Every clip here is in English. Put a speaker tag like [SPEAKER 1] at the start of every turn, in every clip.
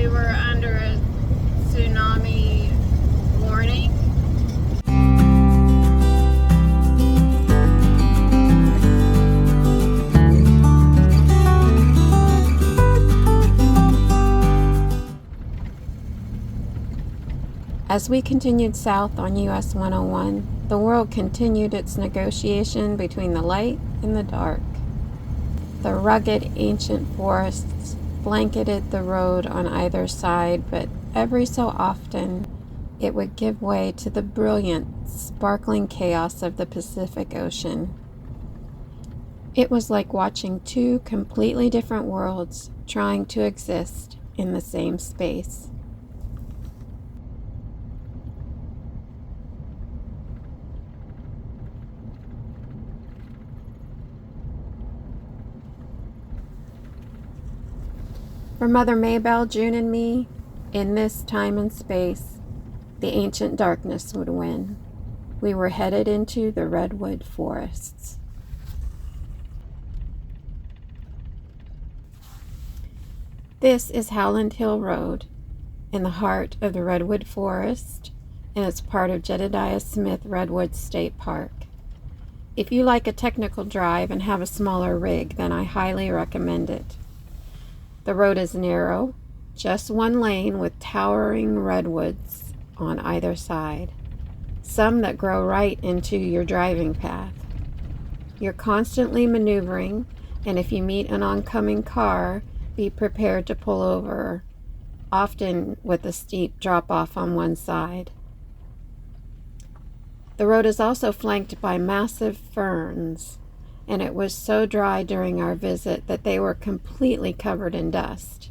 [SPEAKER 1] we were under a tsunami warning.
[SPEAKER 2] As we continued south on US 101, the world continued its negotiation between the light and the dark. The rugged ancient forests blanketed the road on either side, but every so often it would give way to the brilliant, sparkling chaos of the Pacific Ocean. It was like watching two completely different worlds trying to exist in the same space. For Mother Maybelle, June, and me, in this time and space, the ancient darkness would win. We were headed into the Redwood Forests. This is Howland Hill Road, in the heart of the Redwood Forest, and it's part of Jedediah Smith Redwood State Park. If you like a technical drive and have a smaller rig, then I highly recommend it. The road is narrow, just one lane with towering redwoods on either side, some that grow right into your driving path. You're constantly maneuvering, and if you meet an oncoming car, be prepared to pull over, often with a steep drop-off on one side. The road is also flanked by massive ferns, and it was so dry during our visit that they were completely covered in dust.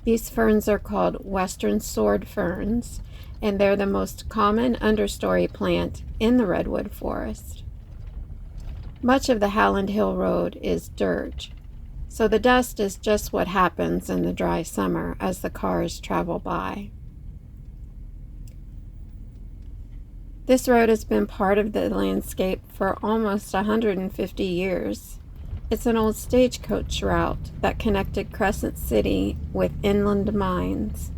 [SPEAKER 2] These ferns are called western sword ferns, and they're the most common understory plant in the Redwood Forest. Much of the Howland Hill Road is dirt, so the dust is just what happens in the dry summer as the cars travel by. This road has been part of the landscape for almost 150 years. It's an old stagecoach route that connected Crescent City with inland mines.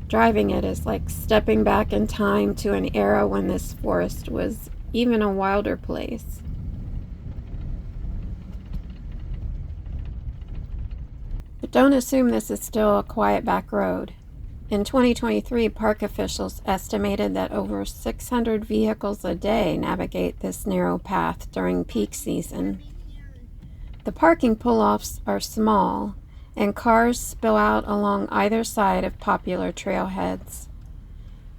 [SPEAKER 2] Driving it is like stepping back in time to an era when this forest was even a wilder place. But don't assume this is still a quiet back road. In 2023, park officials estimated that over 600 vehicles a day navigate this narrow path during peak season. The parking pull-offs are small, and cars spill out along either side of popular trailheads.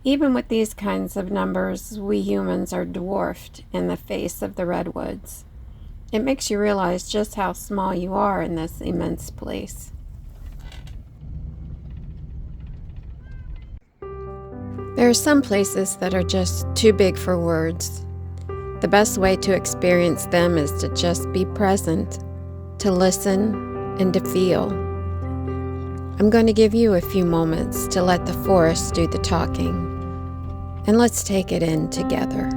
[SPEAKER 2] Even with these kinds of numbers, we humans are dwarfed in the face of the redwoods. It makes you realize just how small you are in this immense place. There are some places that are just too big for words. The best way to experience them is to just be present, to listen, and to feel. I'm going to give you a few moments to let the forest do the talking, and let's take it in together.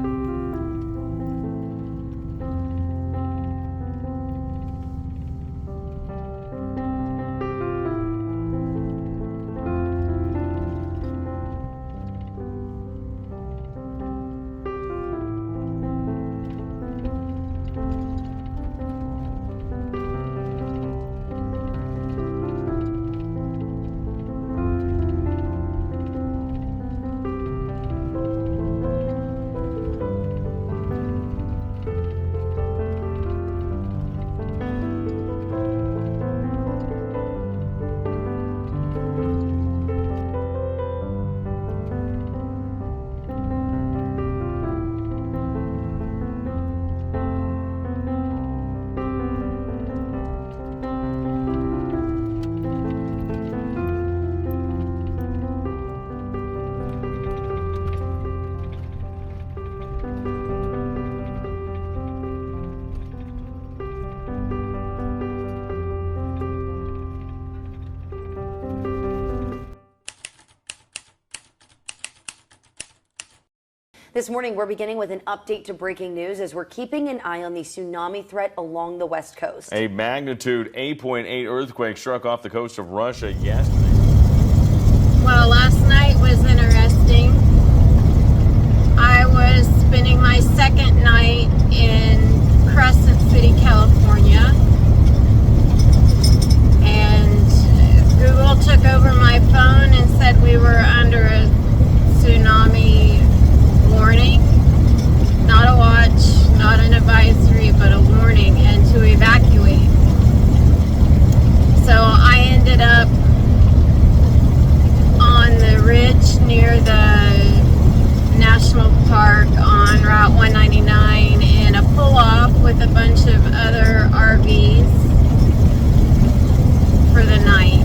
[SPEAKER 3] This morning, we're beginning with an update to breaking news as we're keeping an eye on the tsunami threat along the west coast.
[SPEAKER 4] A magnitude 8.8 earthquake struck off the coast of Russia yesterday.
[SPEAKER 2] Well, last night was interesting. I was spending my second night in Crescent City, California, and Google took over my phone and said we were under a tsunami warning. Not a watch, not an advisory, but a warning, and to evacuate. So I ended up on the ridge near the National Park on Route 199 in a pull-off with a bunch of other RVs for the night.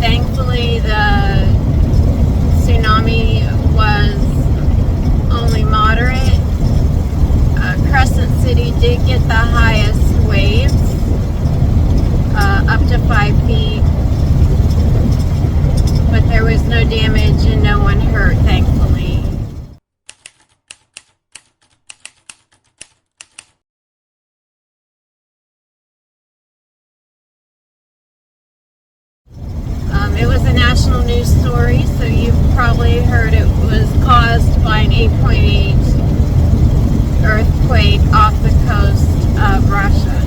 [SPEAKER 2] Thankfully, the tsunami was only moderate. Crescent City did get the highest waves, up to 5 feet, but there was no damage and no one hurt, thankfully. It was a national news story, so you've probably heard it was caused by an 8.8 earthquake off the coast of Russia.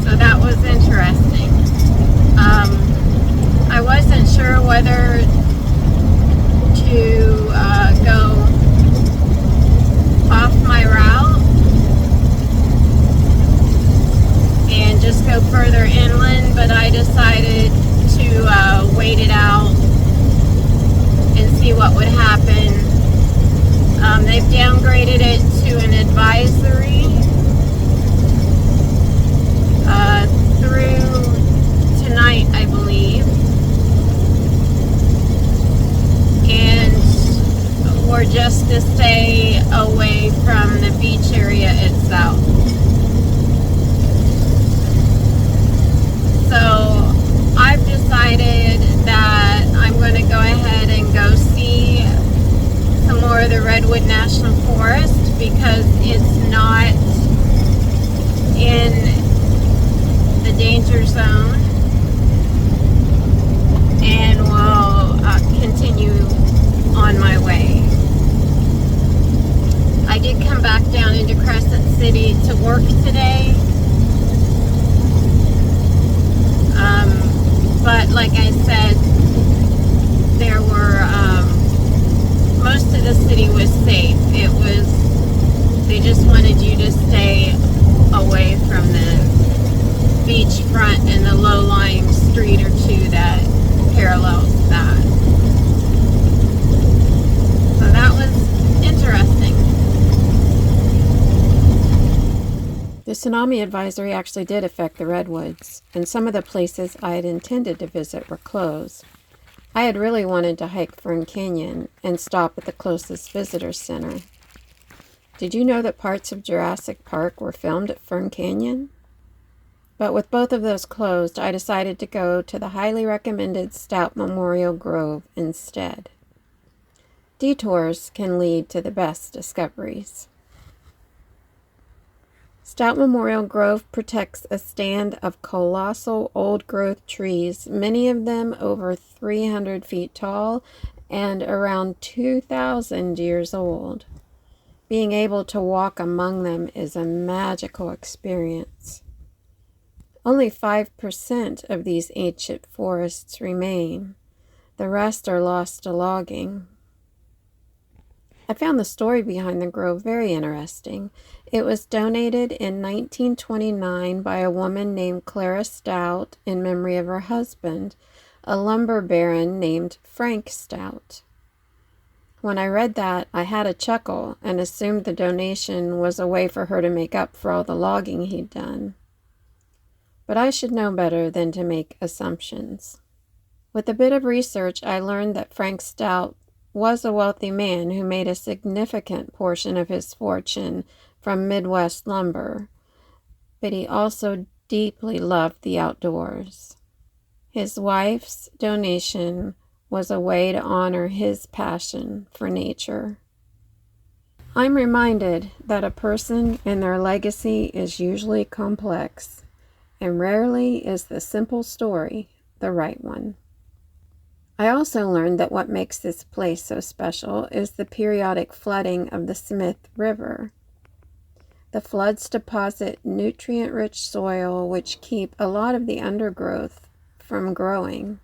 [SPEAKER 2] So that was interesting. I wasn't sure whether to go off my route and just go further inland, but I decided to wait it out and see what would happen. They've downgraded it to an advisory through tonight, I believe, and we're just to stay away from the beach area itself. So I've decided that I'm going to go ahead and go see some more of the Redwood National Forest because it's not in the danger zone, and will continue on my way. I did come back down into Crescent City to work today. But like I said, there were, most of the city was safe. It was, they just wanted you to stay away from the beachfront and the low-lying street or two that parallels that. So that was interesting. The tsunami advisory actually did affect the Redwoods, and some of the places I had intended to visit were closed. I had really wanted to hike Fern Canyon and stop at the closest visitor center. Did you know that parts of Jurassic Park were filmed at Fern Canyon? But with both of those closed, I decided to go to the highly recommended Stout Memorial Grove instead. Detours can lead to the best discoveries. Stout Memorial Grove protects a stand of colossal old-growth trees, many of them over 300 feet tall and around 2,000 years old. Being able to walk among them is a magical experience. Only 5% of these ancient forests remain. The rest are lost to logging. I found the story behind the grove very interesting. It was donated in 1929 by a woman named Clara Stout in memory of her husband, a lumber baron named Frank Stout. When I read that, I had a chuckle and assumed the donation was a way for her to make up for all the logging he'd done. But I should know better than to make assumptions. With a bit of research, I learned that Frank Stout was a wealthy man who made a significant portion of his fortune from Midwest lumber, but he also deeply loved the outdoors. His wife's donation was a way to honor his passion for nature. I'm reminded that a person and their legacy is usually complex. and rarely is the simple story the right one. I also learned that what makes this place so special is the periodic flooding of the Smith River. The floods deposit nutrient-rich soil which keep a lot of the undergrowth from growing,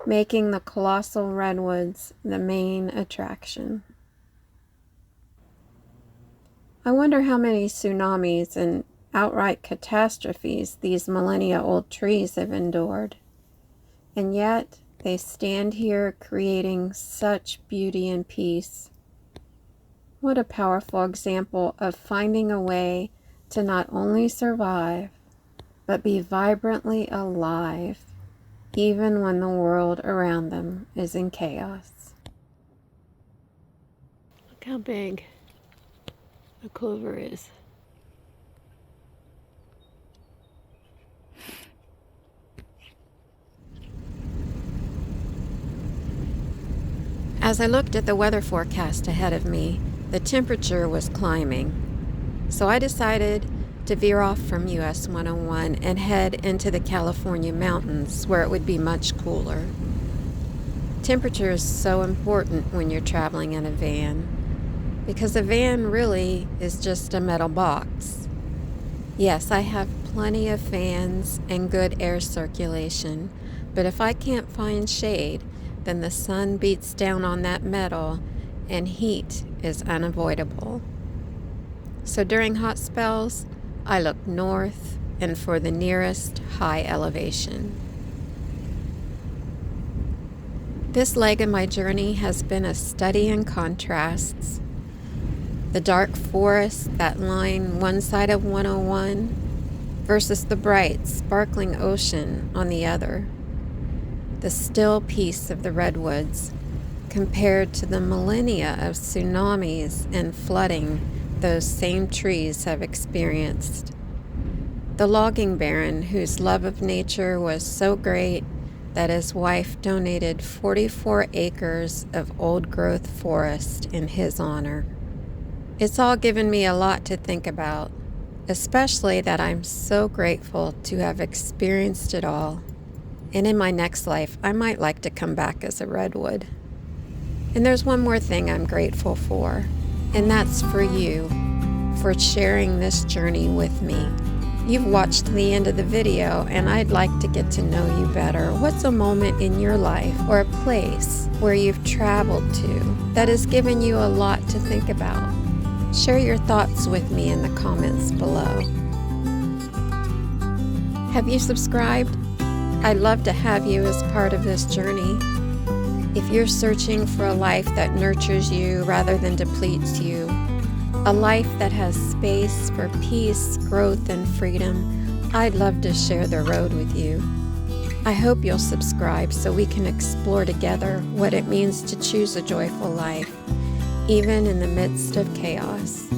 [SPEAKER 2] making the colossal redwoods the main attraction. I wonder how many tsunamis and outright catastrophes these millennia-old trees have endured. And yet, they stand here creating such beauty and peace. What a powerful example of finding a way to not only survive, but be vibrantly alive, even when the world around them is in chaos. Look how big the clover is. As I looked at the weather forecast ahead of me, the temperature was climbing. So I decided to veer off from US101 and head into the California mountains where it would be much cooler. Temperature is so important when you're traveling in a van, because a van really is just a metal box. Yes, I have plenty of fans and good air circulation, but if I can't find shade, then the sun beats down on that metal and heat is unavoidable. So during hot spells, I look north and for the nearest high elevation. This leg of my journey has been a study in contrasts. The dark forests that line one side of 101 versus the bright, sparkling ocean on the other. The still peace of the redwoods compared to the millennia of tsunamis and flooding those same trees have experienced. The logging baron, whose love of nature was so great that his wife donated 44 acres of old-growth forest in his honor. It's all given me a lot to think about, especially that I'm so grateful to have experienced it all. And in my next life, I might like to come back as a redwood. And there's one more thing I'm grateful for, and that's for you, for sharing this journey with me. You've watched the end of the video, and I'd like to get to know you better. What's a moment in your life or a place where you've traveled to that has given you a lot to think about? Share your thoughts with me in the comments below. Have you subscribed? I'd love to have you as part of this journey. If you're searching for a life that nurtures you rather than depletes you, a life that has space for peace, growth, and freedom, I'd love to share the road with you. I hope you'll subscribe so we can explore together what it means to choose a joyful life, even in the midst of chaos.